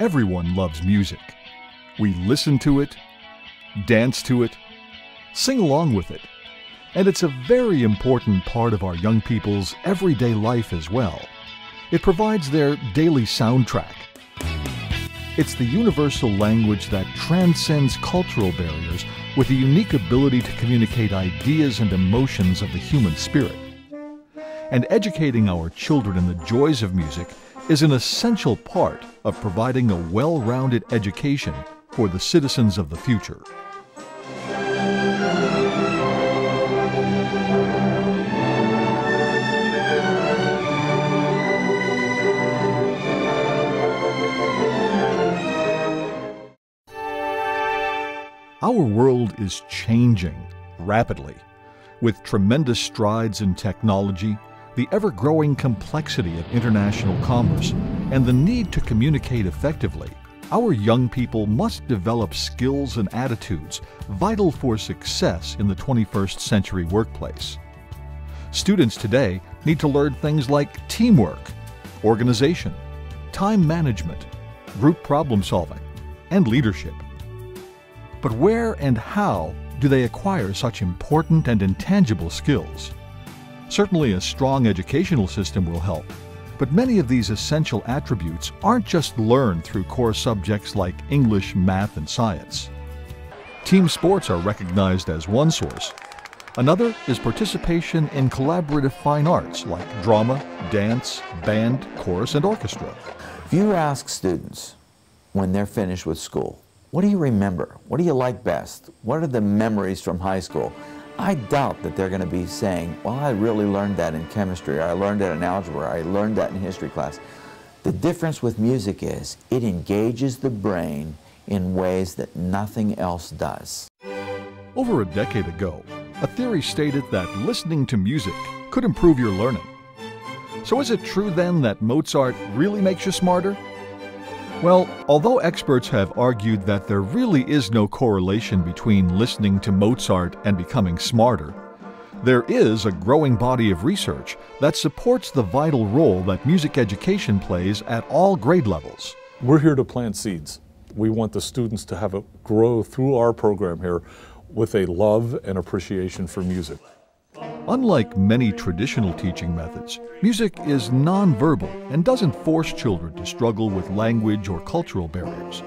Everyone loves music. We listen to it, dance to it, sing along with it, and it's a very important part of our young people's everyday life as well. It provides their daily soundtrack. It's the universal language that transcends cultural barriers with the unique ability to communicate ideas and emotions of the human spirit. And educating our children in the joys of music is an essential part of providing a well-rounded education for the citizens of the future. Our world is changing rapidly, with tremendous strides in technology, the ever-growing complexity of international commerce, and the need to communicate effectively. Our young people must develop skills and attitudes vital for success in the 21st century workplace. Students today need to learn things like teamwork, organization, time management, group problem solving, and leadership. But where and how do they acquire such important and intangible skills? Certainly a strong educational system will help, but many of these essential attributes aren't just learned through core subjects like English, math, and science. Team sports are recognized as one source. Another is participation in collaborative fine arts like drama, dance, band, chorus, and orchestra. If you ask students when they're finished with school, what do you remember? What do you like best? What are the memories from high school? I doubt that they're going to be saying, well, I really learned that in chemistry, or I learned that in algebra, or I learned that in history class. The difference with music is it engages the brain in ways that nothing else does. Over a decade ago, a theory stated that listening to music could improve your learning. So is it true then that Mozart really makes you smarter? Well, although experts have argued that there really is no correlation between listening to Mozart and becoming smarter, there is a growing body of research that supports the vital role that music education plays at all grade levels. We're here to plant seeds. We want the students to grow through our program here with a love and appreciation for music. Unlike many traditional teaching methods, music is nonverbal and doesn't force children to struggle with language or cultural barriers.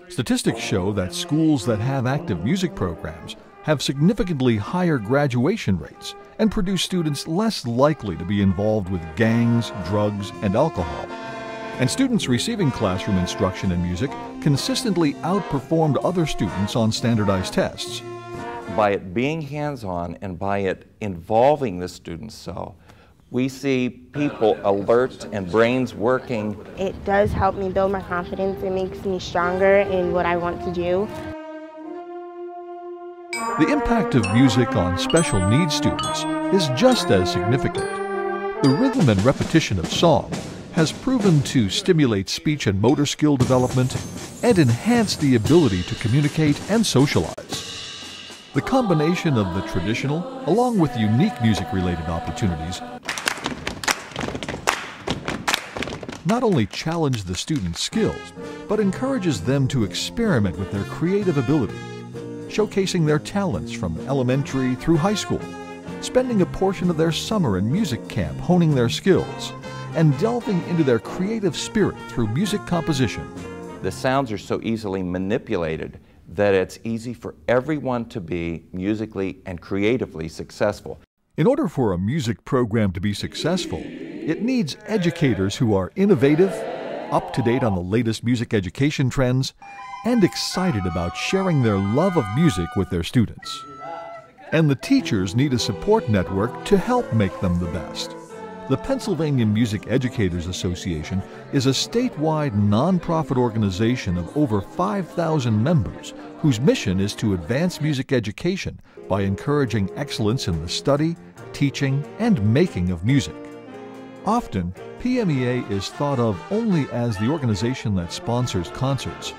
Statistics show that schools that have active music programs have significantly higher graduation rates and produce students less likely to be involved with gangs, drugs, and alcohol. And students receiving classroom instruction in music consistently outperformed other students on standardized tests. By it being hands-on and by it involving the students so, we see people alert and brains working. It does help me build my confidence. It makes me stronger in what I want to do. The impact of music on special needs students is just as significant. The rhythm and repetition of song has proven to stimulate speech and motor skill development and enhance the ability to communicate and socialize. The combination of the traditional, along with unique music-related opportunities, not only challenge the students' skills, but encourages them to experiment with their creative ability, showcasing their talents from elementary through high school, spending a portion of their summer in music camp honing their skills, and delving into their creative spirit through music composition. The sounds are so easily manipulated that it's easy for everyone to be musically and creatively successful. In order for a music program to be successful, it needs educators who are innovative, up to date on the latest music education trends, and excited about sharing their love of music with their students. And the teachers need a support network to help make them the best. The Pennsylvania Music Educators Association is a statewide nonprofit organization of over 5,000 members whose mission is to advance music education by encouraging excellence in the study, teaching, and making of music. Often, PMEA is thought of only as the organization that sponsors concerts.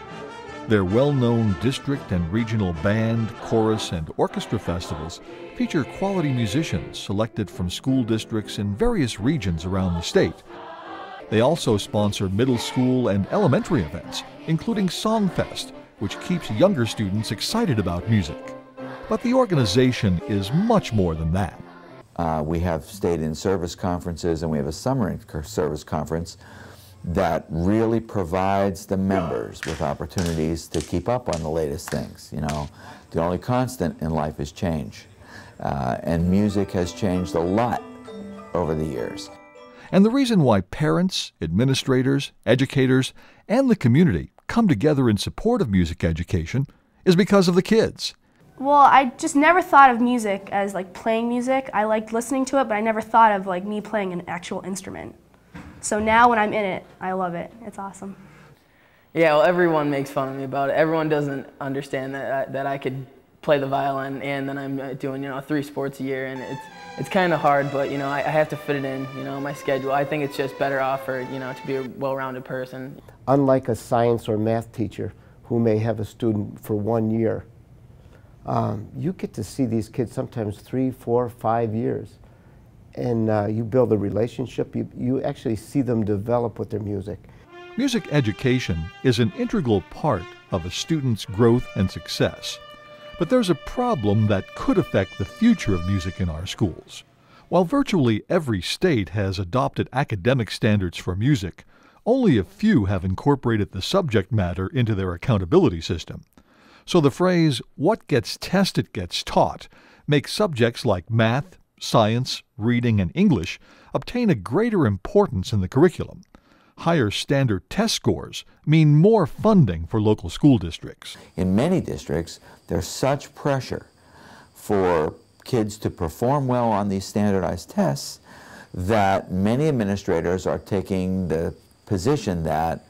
Their well-known district and regional band, chorus, and orchestra festivals feature quality musicians selected from school districts in various regions around the state. They also sponsor middle school and elementary events, including Songfest, which keeps younger students excited about music. But the organization is much more than that. We have state-in-service conferences, and we have a summer-in-service conference that really provides the members with opportunities to keep up on the latest things. You know, the only constant in life is change, and music has changed a lot over the years. And the reason why parents, administrators, educators, and the community come together in support of music education is because of the kids. Well, I just never thought of music as like playing music. I liked listening to it, but I never thought of like me playing an actual instrument. So now when I'm in it, I love it. It's awesome. Yeah, well, everyone makes fun of me about it. Everyone doesn't understand that I could play the violin, and then I'm doing 3 sports a year, and it's kind of hard, but I have to fit it in my schedule. I think it's just better off for to be a well-rounded person. Unlike a science or math teacher who may have a student for 1 year, you get to see these kids sometimes 3, 4, 5 years, and you build a relationship. You actually see them develop with their music. Music education is an integral part of a student's growth and success. But there's a problem that could affect the future of music in our schools. While virtually every state has adopted academic standards for music, only a few have incorporated the subject matter into their accountability system. So the phrase, "what gets tested gets taught," makes subjects like math, science, reading, and English obtain a greater importance in the curriculum. Higher standard test scores mean more funding for local school districts. In many districts, there's such pressure for kids to perform well on these standardized tests that many administrators are taking the position that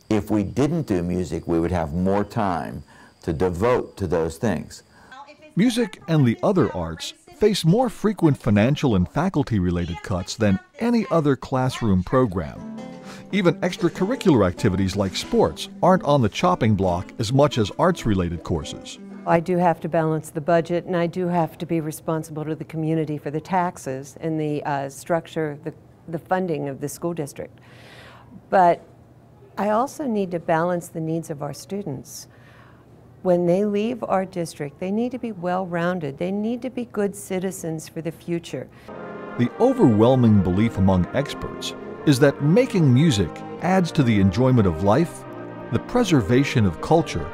if we didn't do music, we would have more time to devote to those things. Music and the other arts face more frequent financial and faculty-related cuts than any other classroom program. Even extracurricular activities like sports aren't on the chopping block as much as arts-related courses. I do have to balance the budget, and I do have to be responsible to the community for the taxes and the structure, the funding of the school district. But I also need to balance the needs of our students. When they leave our district, they need to be well-rounded. They need to be good citizens for the future. The overwhelming belief among experts is that making music adds to the enjoyment of life, the preservation of culture,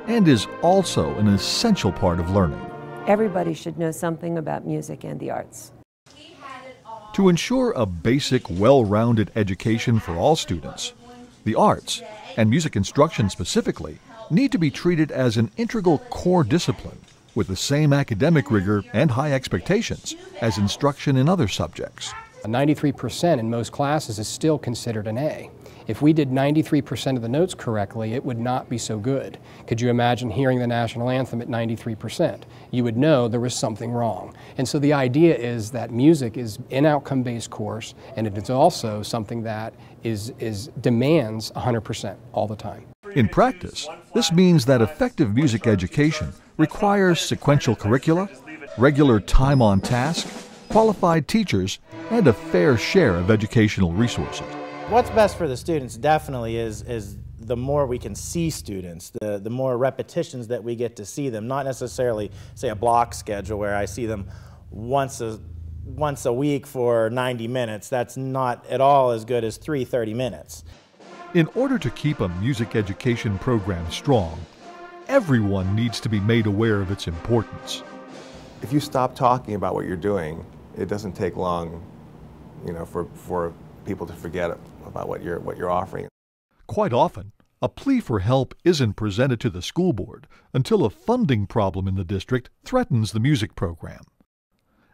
and is also an essential part of learning. Everybody should know something about music and the arts. To ensure a basic, well-rounded education for all students, the arts, and music instruction specifically, need to be treated as an integral core discipline with the same academic rigor and high expectations as instruction in other subjects. 93% in most classes is still considered an A. If we did 93% of the notes correctly, it would not be so good. Could you imagine hearing the national anthem at 93%? You would know there was something wrong. And so the idea is that music is an outcome-based course, and it is also something that demands 100% all the time. In practice, this means that effective music education requires sequential curricula, regular time on task, qualified teachers, and a fair share of educational resources. What's best for the students definitely is the more we can see students, the more repetitions that we get to see them, not necessarily, say, a block schedule where I see them once a week for 90 minutes. That's not at all as good as 30 minutes. In order to keep a music education program strong, everyone needs to be made aware of its importance. If you stop talking about what you're doing, it doesn't take long, for people to forget about what you're offering. Quite often, a plea for help isn't presented to the school board until a funding problem in the district threatens the music program.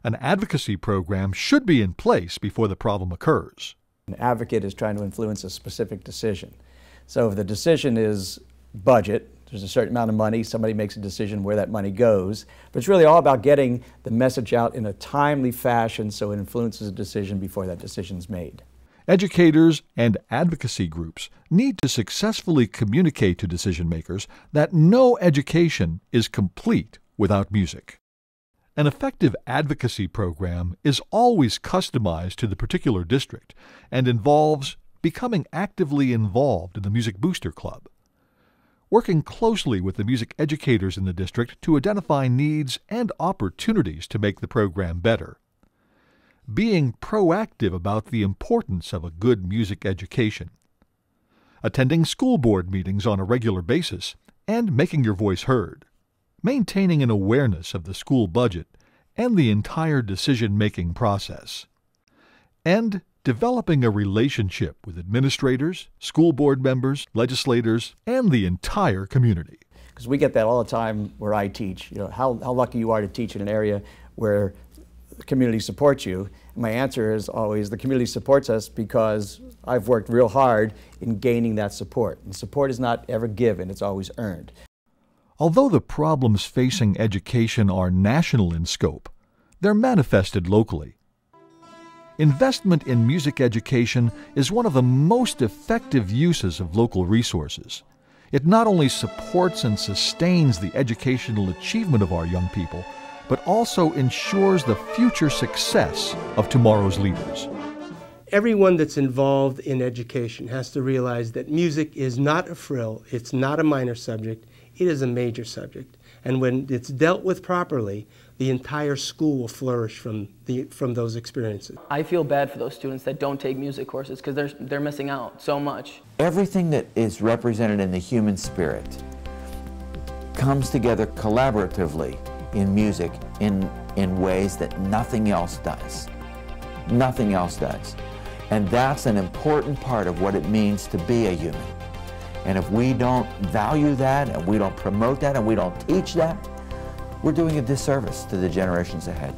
An advocacy program should be in place before the problem occurs. An advocate is trying to influence a specific decision. So if the decision is budget, there's a certain amount of money, somebody makes a decision where that money goes, but it's really all about getting the message out in a timely fashion so it influences a decision before that decision's made. Educators and advocacy groups need to successfully communicate to decision makers that no education is complete without music. An effective advocacy program is always customized to the particular district and involves becoming actively involved in the Music Booster Club, working closely with the music educators in the district to identify needs and opportunities to make the program better, being proactive about the importance of a good music education, attending school board meetings on a regular basis and making your voice heard, maintaining an awareness of the school budget and the entire decision-making process, and developing a relationship with administrators, school board members, legislators, and the entire community. Because we get that all the time where I teach, how lucky you are to teach in an area where the community supports you. And my answer is always the community supports us because I've worked real hard in gaining that support. And support is not ever given, it's always earned. Although the problems facing education are national in scope, they're manifested locally. Investment in music education is one of the most effective uses of local resources. It not only supports and sustains the educational achievement of our young people, but also ensures the future success of tomorrow's leaders. Everyone that's involved in education has to realize that music is not a frill, it's not a minor subject, it is a major subject. And when it's dealt with properly, the entire school will flourish from those experiences. I feel bad for those students that don't take music courses because they're missing out so much. Everything that is represented in the human spirit comes together collaboratively in music in ways that nothing else does. Nothing else does. And that's an important part of what it means to be a human. And if we don't value that, and we don't promote that, and we don't teach that, we're doing a disservice to the generations ahead.